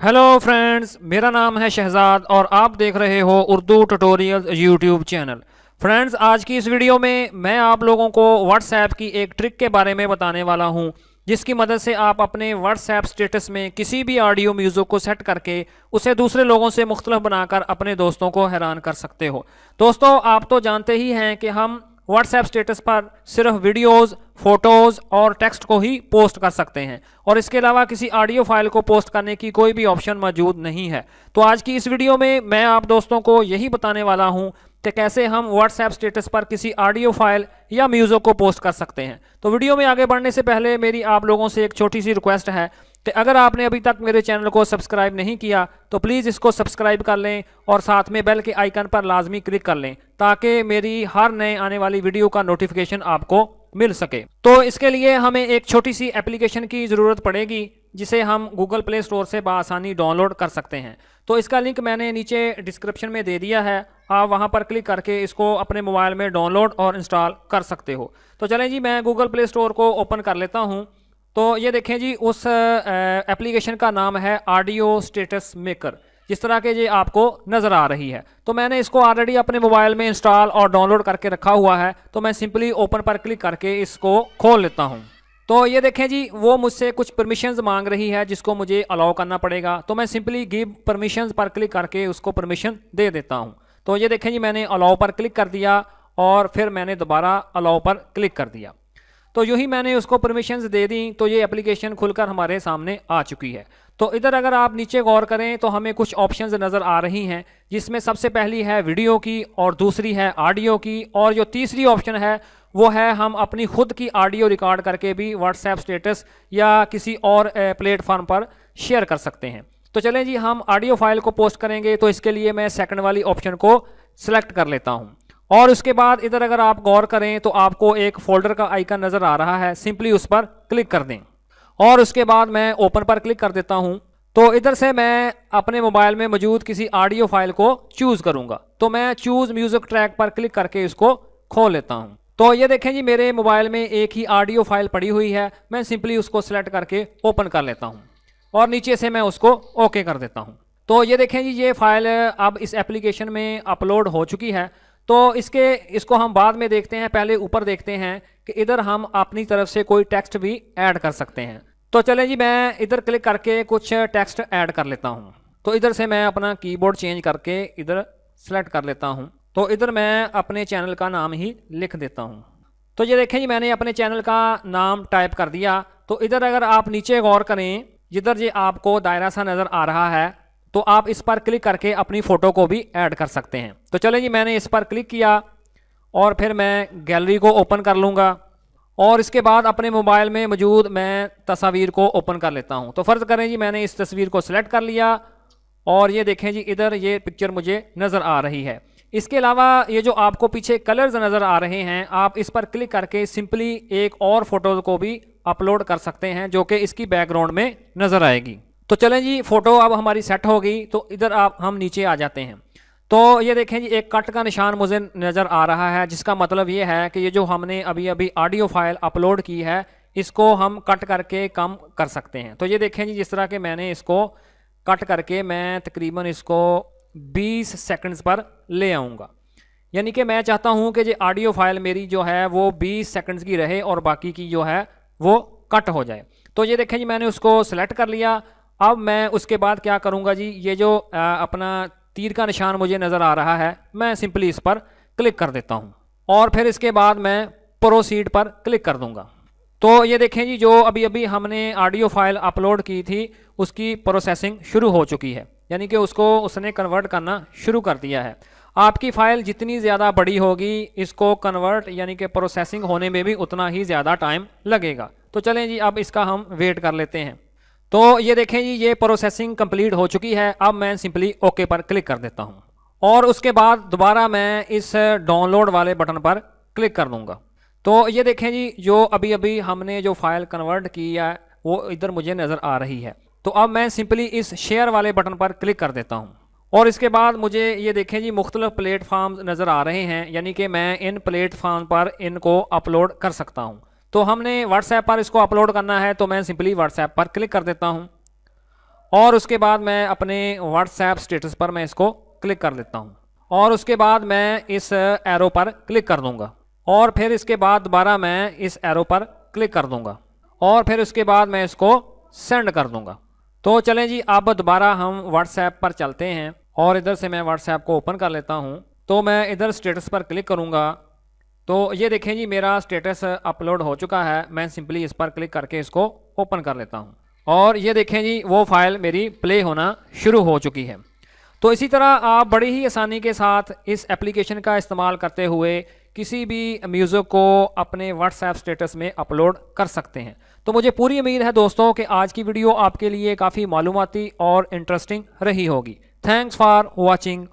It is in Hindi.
हेलो फ्रेंड्स, मेरा नाम है शहजाद और आप देख रहे हो Urdu tutorials YouTube channel. Friends, आज की इस वीडियो में मैं आप लोगों को व्हाट्सएप की एक ट्रिक के बारे में बताने वाला हूं, जिसकी मदद से आप अपने व्हाट्सएप स्टेटस में किसी भी ऑडियो म्यूज़िक को सेट करके उसे दूसरे लोगों से मुख्तलिफ बनाकर अपने दोस्तों को हैरान कर सकते हो। दोस्तों, आप तो जानते ही हैं कि हम व्हाट्सएप स्टेटस पर सिर्फ वीडियोस, फोटोज़ और टेक्स्ट को ही पोस्ट कर सकते हैं और इसके अलावा किसी ऑडियो फाइल को पोस्ट करने की कोई भी ऑप्शन मौजूद नहीं है। तो आज की इस वीडियो में मैं आप दोस्तों को यही बताने वाला हूं कि कैसे हम व्हाट्सएप स्टेटस पर किसी ऑडियो फाइल या म्यूज़िक को पोस्ट कर सकते हैं। तो वीडियो में आगे बढ़ने से पहले मेरी आप लोगों से एक छोटी सी रिक्वेस्ट है कि अगर आपने अभी तक मेरे चैनल को सब्सक्राइब नहीं किया तो प्लीज़ इसको सब्सक्राइब कर लें और साथ में बेल के आइकन पर लाजमी क्लिक कर लें ताकि मेरी हर नए आने वाली वीडियो का नोटिफिकेशन आपको मिल सके। तो इसके लिए हमें एक छोटी सी एप्लीकेशन की ज़रूरत पड़ेगी जिसे हम गूगल प्ले स्टोर से बआसानी डाउनलोड कर सकते हैं। तो इसका लिंक मैंने नीचे डिस्क्रिप्शन में दे दिया है, आप वहां पर क्लिक करके इसको अपने मोबाइल में डाउनलोड और इंस्टॉल कर सकते हो। तो चलें जी, मैं गूगल प्ले स्टोर को ओपन कर लेता हूँ। तो ये देखें जी, उस एप्लीकेशन का नाम है ऑडियो स्टेटस मेकर, जिस तरह के ये आपको नज़र आ रही है। तो मैंने इसको ऑलरेडी अपने मोबाइल में इंस्टॉल और डाउनलोड करके रखा हुआ है। तो मैं सिंपली ओपन पर क्लिक करके इसको खोल लेता हूँ। तो ये देखें जी, वो मुझसे कुछ परमिशंस मांग रही है जिसको मुझे अलाउ करना पड़ेगा। तो मैं सिंपली गिव परमिशंस पर क्लिक करके उसको परमिशन दे देता हूँ। तो ये देखें जी, मैंने अलाउ पर क्लिक कर दिया और फिर मैंने दोबारा अलाउ पर क्लिक कर दिया। तो यूँ ही मैंने उसको परमिशंस दे दी तो ये एप्लीकेशन खुलकर हमारे सामने आ चुकी है। तो इधर अगर आप नीचे गौर करें तो हमें कुछ ऑप्शंस नज़र आ रही हैं, जिसमें सबसे पहली है वीडियो की और दूसरी है ऑडियो की, और जो तीसरी ऑप्शन है वो है हम अपनी खुद की ऑडियो रिकॉर्ड करके भी व्हाट्सएप स्टेटस या किसी और प्लेटफॉर्म पर शेयर कर सकते हैं। तो चलें जी, हम ऑडियो फाइल को पोस्ट करेंगे तो इसके लिए मैं सेकंड वाली ऑप्शन को सिलेक्ट कर लेता हूँ। और उसके बाद इधर अगर आप गौर करें तो आपको एक फोल्डर का आइकन नज़र आ रहा है, सिंपली उस पर क्लिक कर दें और उसके बाद मैं ओपन पर क्लिक कर देता हूं। तो इधर से मैं अपने मोबाइल में मौजूद किसी ऑडियो फाइल को चूज़ करूंगा। तो मैं चूज़ म्यूज़िक ट्रैक पर क्लिक करके इसको खोल लेता हूं। तो ये देखें जी, मेरे मोबाइल में एक ही ऑडियो फाइल पड़ी हुई है। मैं सिंपली उसको सिलेक्ट करके ओपन कर लेता हूँ और नीचे से मैं उसको ओके कर देता हूँ। तो ये देखें जी, ये फाइल अब इस एप्लीकेशन में अपलोड हो चुकी है। तो इसको हम बाद में देखते हैं, पहले ऊपर देखते हैं कि इधर हम अपनी तरफ से कोई टेक्स्ट भी ऐड कर सकते हैं। तो चलें जी, मैं इधर क्लिक करके कुछ टेक्स्ट ऐड कर लेता हूं। तो इधर से मैं अपना कीबोर्ड चेंज करके इधर सेलेक्ट कर लेता हूं। तो इधर मैं अपने चैनल का नाम ही लिख देता हूं। तो ये देखें जी, मैंने अपने चैनल का नाम टाइप कर दिया। तो इधर अगर आप नीचे गौर करें, जिधर ये आपको दायरा सा नज़र आ रहा है, तो आप इस पर क्लिक करके अपनी फ़ोटो को भी ऐड कर सकते हैं। तो चलें जी, मैंने इस पर क्लिक किया और फिर मैं गैलरी को ओपन कर लूँगा और इसके बाद अपने मोबाइल में मौजूद मैं तस्वीर को ओपन कर लेता हूँ। तो फ़र्ज़ करें जी, मैंने इस तस्वीर को सिलेक्ट कर लिया और ये देखें जी, इधर ये पिक्चर मुझे नज़र आ रही है। इसके अलावा ये जो आपको पीछे कलर्स नज़र आ रहे हैं, आप इस पर क्लिक करके सिंपली एक और फ़ोटो को भी अपलोड कर सकते हैं जो कि इसकी बैकग्राउंड में नज़र आएगी। तो चलें जी, फ़ोटो अब हमारी सेट हो गई। तो इधर हम नीचे आ जाते हैं। तो ये देखें जी, एक कट का निशान मुझे नज़र आ रहा है, जिसका मतलब ये है कि ये जो हमने अभी अभी ऑडियो फाइल अपलोड की है, इसको हम कट करके कम कर सकते हैं। तो ये देखें जी, जिस तरह के मैंने इसको कट करके मैं तकरीबन इसको 20 सेकंड्स पर ले आऊँगा। यानी कि मैं चाहता हूँ कि ये ऑडियो फाइल मेरी जो है वो 20 सेकंड्स की रहे और बाकी की जो है वो कट हो जाए। तो ये देखें जी, मैंने उसको सेलेक्ट कर लिया। अब मैं उसके बाद क्या करूंगा जी, ये जो अपना तीर का निशान मुझे नज़र आ रहा है, मैं सिंपली इस पर क्लिक कर देता हूं और फिर इसके बाद मैं प्रोसीड पर क्लिक कर दूंगा। तो ये देखें जी, जो अभी अभी हमने ऑडियो फाइल अपलोड की थी उसकी प्रोसेसिंग शुरू हो चुकी है, यानी कि उसने कन्वर्ट करना शुरू कर दिया है। आपकी फ़ाइल जितनी ज़्यादा बड़ी होगी, इसको कन्वर्ट यानी कि प्रोसेसिंग होने में भी उतना ही ज़्यादा टाइम लगेगा। तो चलें जी, अब इसका हम वेट कर लेते हैं। तो ये देखें जी, ये प्रोसेसिंग कंप्लीट हो चुकी है। अब मैं सिंपली ओके पर क्लिक कर देता हूँ और उसके बाद दोबारा मैं इस डाउनलोड वाले बटन पर क्लिक कर दूँगा। तो ये देखें जी, जो अभी अभी हमने जो फाइल कन्वर्ट की है वो इधर मुझे नज़र आ रही है। तो अब मैं सिंपली इस शेयर वाले बटन पर क्लिक कर देता हूँ और इसके बाद मुझे ये देखें जी, मुख्तलिफ प्लेटफार्म नज़र आ रहे हैं, यानी कि मैं इन प्लेटफार्म पर इनको अपलोड कर सकता हूँ। तो हमने व्हाट्सएप पर इसको अपलोड करना है, तो मैं सिंपली व्हाट्सएप पर क्लिक कर देता हूं और उसके बाद मैं अपने व्हाट्सएप स्टेटस पर मैं इसको क्लिक कर लेता हूँ और उसके बाद मैं इस एरो पर क्लिक कर दूँगा और फिर इसके बाद दोबारा मैं इस एरो पर क्लिक कर दूँगा और फिर उसके बाद मैं इसको सेंड कर दूँगा। तो चलें जी, अब दोबारा हम व्हाट्सएप पर चलते हैं और इधर से मैं व्हाट्सएप को ओपन कर लेता हूँ। तो मैं इधर स्टेटस पर क्लिक करूँगा तो ये देखें जी, मेरा स्टेटस अपलोड हो चुका है। मैं सिंपली इस पर क्लिक करके इसको ओपन कर लेता हूँ और ये देखें जी, वो फाइल मेरी प्ले होना शुरू हो चुकी है। तो इसी तरह आप बड़ी ही आसानी के साथ इस एप्लीकेशन का इस्तेमाल करते हुए किसी भी म्यूज़िक को अपने व्हाट्सएप स्टेटस में अपलोड कर सकते हैं। तो मुझे पूरी उम्मीद है दोस्तों कि आज की वीडियो आपके लिए काफ़ी मालूमाती और इंटरेस्टिंग रही होगी। Thanks for watching.